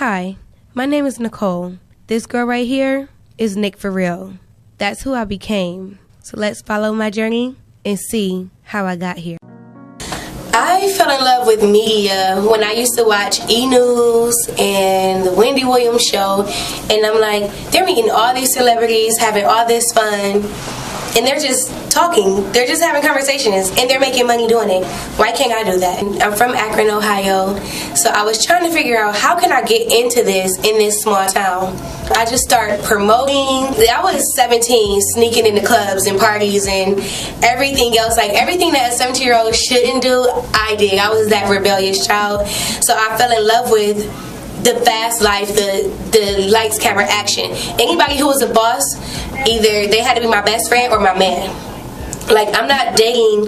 Hi, my name is Nicole. This girl right here is Nick for real. That's who I became. So let's follow my journey and see how I got here. I fell in love with media when I used to watch E! News and the Wendy Williams show, and I'm like, they're meeting all these celebrities, having all this fun, and they're just talking, they're just having conversations, and they're making money doing it. Why can't I do that? I'm from Akron, Ohio, so I was trying to figure out how can I get into this in this small town. I just started promoting. I was 17, sneaking into clubs and parties and everything else, like everything that a 17-year-old shouldn't do, I did. I was that rebellious child, so I fell in love with the fast life, the lights, camera, action. Anybody who was a boss, either they had to be my best friend or my man. Like, I'm not dating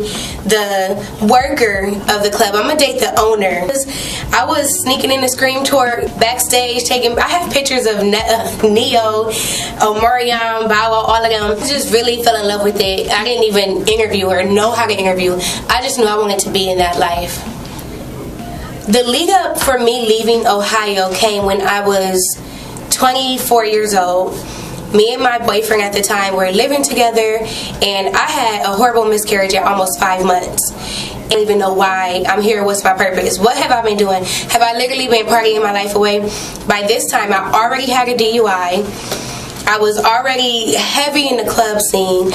the worker of the club. I'm gonna date the owner. I was sneaking in the Scream tour backstage, I have pictures of Neo, Omarion, Bow Wow, all of them. I just really fell in love with it. I didn't even interview or know how to interview. I just knew I wanted to be in that life. The lead up for me leaving Ohio came when I was 24 years old. Me and my boyfriend at the time were living together, and I had a horrible miscarriage at almost 5 months. I don't even know why I'm here. What's my purpose? What have I been doing? Have I literally been partying my life away? By this time, I already had a DUI. I was already heavy in the club scene.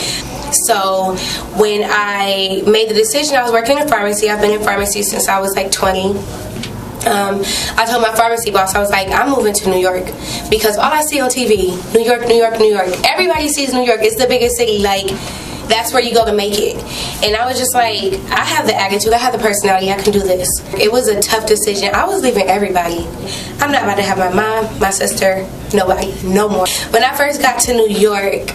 So when I made the decision, I was working in pharmacy. I've been in pharmacy since I was like 20. I told my pharmacy boss, I was like, I'm moving to New York because all I see on TV, New York, New York, New York. Everybody sees New York. It's the biggest city. Like, that's where you go to make it. And I was just like, I have the attitude, I have the personality, I can do this. It was a tough decision. I was leaving everybody. I'm not about to have my mom, my sister, nobody, no more. When I first got to New York,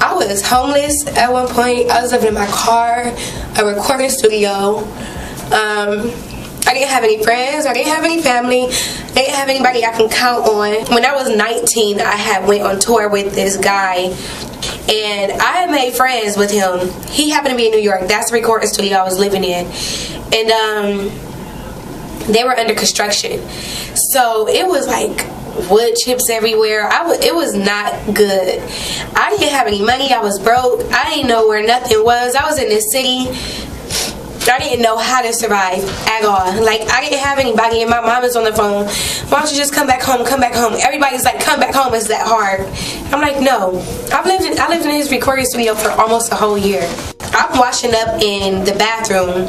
I was homeless at one point. I was living in my car, a recording studio. I didn't have any friends, I didn't have any family, I didn't have anybody I can count on. When I was 19, I had went on tour with this guy, and I had made friends with him. He happened to be in New York. That's the recording studio I was living in, and they were under construction, so it was like wood chips everywhere. It was not good. I didn't have any money. I was broke. I didn't know where nothing was. I was in this city. I didn't know how to survive at all. Like, I didn't have anybody, and my mom is on the phone. Why don't you just come back home? Come back home. Everybody's like, come back home. It's that hard. I'm like, no. I lived in his recording studio for almost a whole year. I'm washing up in the bathroom,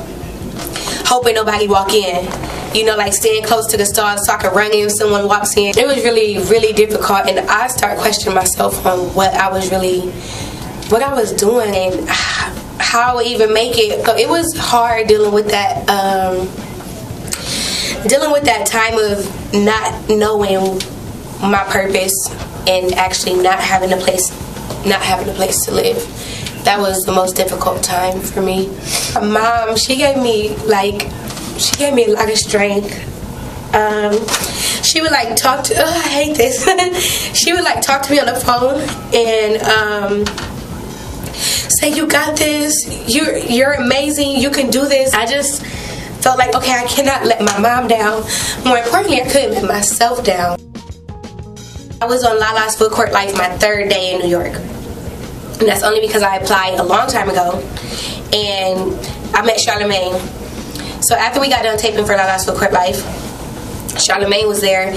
hoping nobody walk in. You know, like staying close to the stars so I could run in if someone walks in. It was really, really difficult, and I started questioning myself on what I was doing and how I would even make it. So it was hard dealing with that time of not knowing my purpose and actually not having a place to live. That was the most difficult time for me. My mom, she gave me a lot of strength. She would like talk to, I hate this. She would like talk to me on the phone and say, you got this, you're amazing, you can do this. I just felt like, okay, I cannot let my mom down. More importantly, I couldn't let myself down. I was on Lala's Food Court Life my 3rd day in New York. And that's only because I applied a long time ago. And I met Charlamagne. So after we got done taping for Lala's Food Court Life, Charlamagne was there,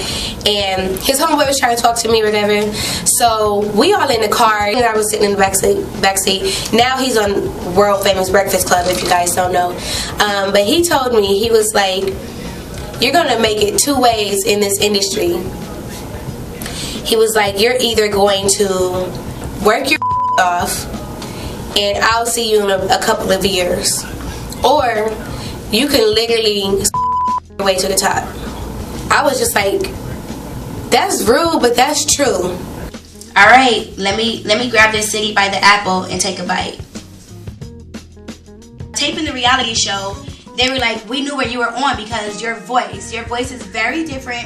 and his homeboy was trying to talk to me or whatever. So we all in the car, and I was sitting in the back seat. Now he's on world famous Breakfast Club, if you guys don't know. But he told me, he was like, you're gonna make it 2 ways in this industry. He was like, you're either going to work your off, and I'll see you in a couple of years, or you can literally your way to the top. I was just like, that's rude, but that's true. Alright, let me grab this city by the apple and take a bite. Taping the reality show, they were like, we knew where you were on because your voice is very different,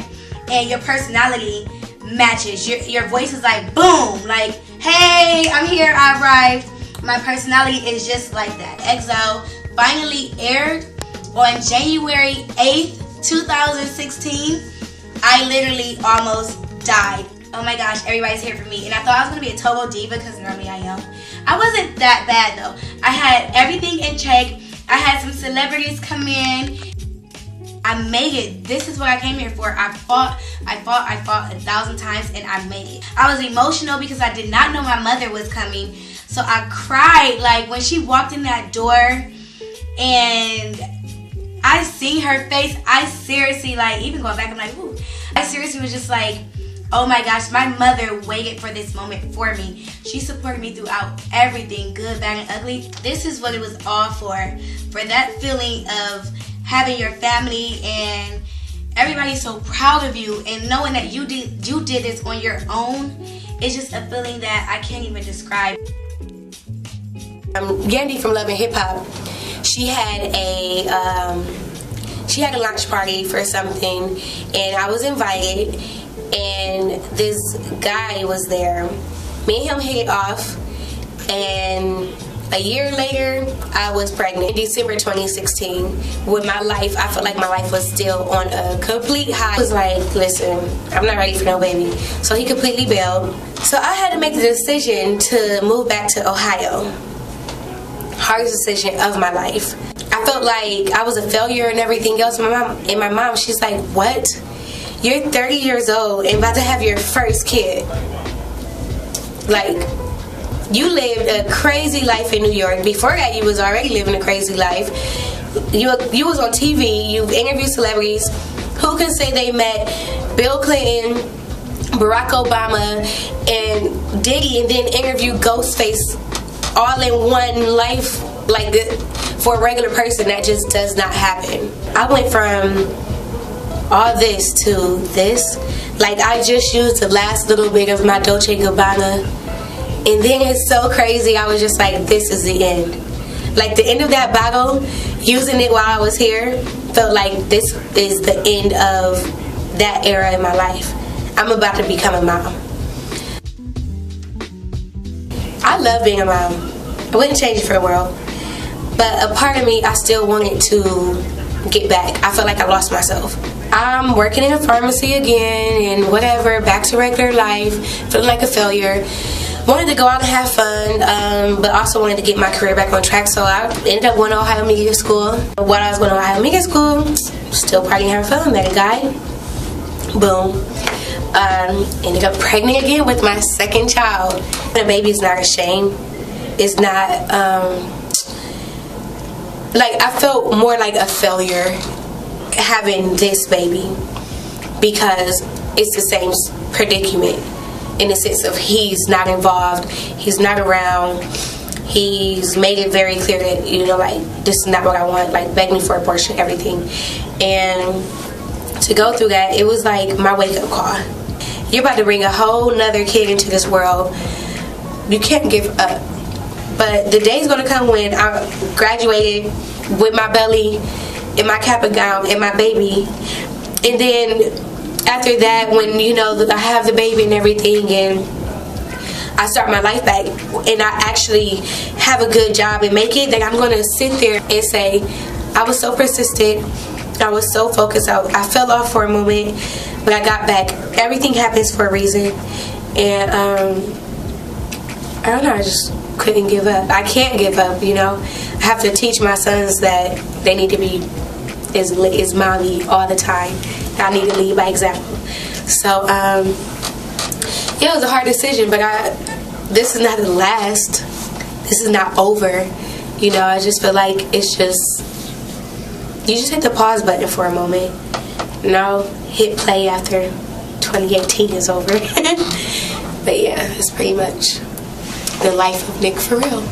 and your personality matches. Your voice is like, boom, like, hey, I'm here, I arrived. My personality is just like that. Exile finally aired on January 8th 2016, I literally almost died. Oh my gosh, everybody's here for me. And I thought I was going to be a total diva because normally I am. I wasn't that bad though. I had everything in check. I had some celebrities come in. I made it. This is what I came here for. I fought 1,000 times and I made it. I was emotional because I did not know my mother was coming. So I cried like when she walked in that door and I seen her face. I seriously, like, even going back, I'm like, ooh. I seriously was just like, oh my gosh, my mother waited for this moment for me. She supported me throughout everything, good, bad, and ugly. This is what it was all for that feeling of having your family and everybody so proud of you and knowing that you did this on your own. It's just a feeling that I can't even describe. Yandy from Love and Hip Hop. She had a launch party for something, and I was invited, and this guy was there. Me and him hit it off, and a year later, I was pregnant. In December 2016, with my life, I felt like my life was still on a complete high. I was like, listen, I'm not ready for no baby. So he completely bailed. So I had to make the decision to move back to Ohio. Hardest decision of my life. I felt like I was a failure and everything else. My mom, she's like, what? You're 30 years old and about to have your first kid. Like, you lived a crazy life in New York. Before that, you was already living a crazy life. You was on TV. You've interviewed celebrities. Who can say they met Bill Clinton, Barack Obama, and Diddy, and then interview Ghostface all in one life like this? For a regular person, that just does not happen. I went from all this to this. Like, I just used the last little bit of my Dolce & Gabbana, and then it's so crazy. I was just like, this is the end. Like, the end of that bottle, using it while I was here, felt like this is the end of that era in my life. I'm about to become a mom. I love being a mom. I wouldn't change it for the world. But a part of me, I still wanted to get back. I felt like I lost myself. I'm working in a pharmacy again and whatever, back to regular life, feeling like a failure. Wanted to go out and have fun, but also wanted to get my career back on track, so I ended up going to Ohio Media School. While I was going to Ohio Media School, still partying, having fun, met a guy. Boom. Ended up pregnant again with my second child. The baby's not a shame. It's not, like, I felt more like a failure having this baby because it's the same predicament in the sense of he's not involved, he's not around, he's made it very clear that, you know, like, this is not what I want, like, beg me for abortion, everything. And to go through that, it was like my wake-up call. You're about to bring a whole nother kid into this world. You can't give up. But the day's gonna come when I graduated with my belly in my cap and gown and my baby, and then after that, when, you know, I have the baby and everything, and I start my life back, and I actually have a good job and make it, then I'm gonna sit there and say, I was so persistent, I was so focused, I fell off for a moment, but I got back. Everything happens for a reason, and I don't know, I just couldn't give up. I can't give up, you know. I have to teach my sons that they need to be as mommy all the time. I need to lead by example. So, yeah, it was a hard decision, but this is not the last. This is not over. You know, I just feel like it's just, you just hit the pause button for a moment. You know, hit play after 2018 is over. But yeah, it's pretty much the life of Nick for real.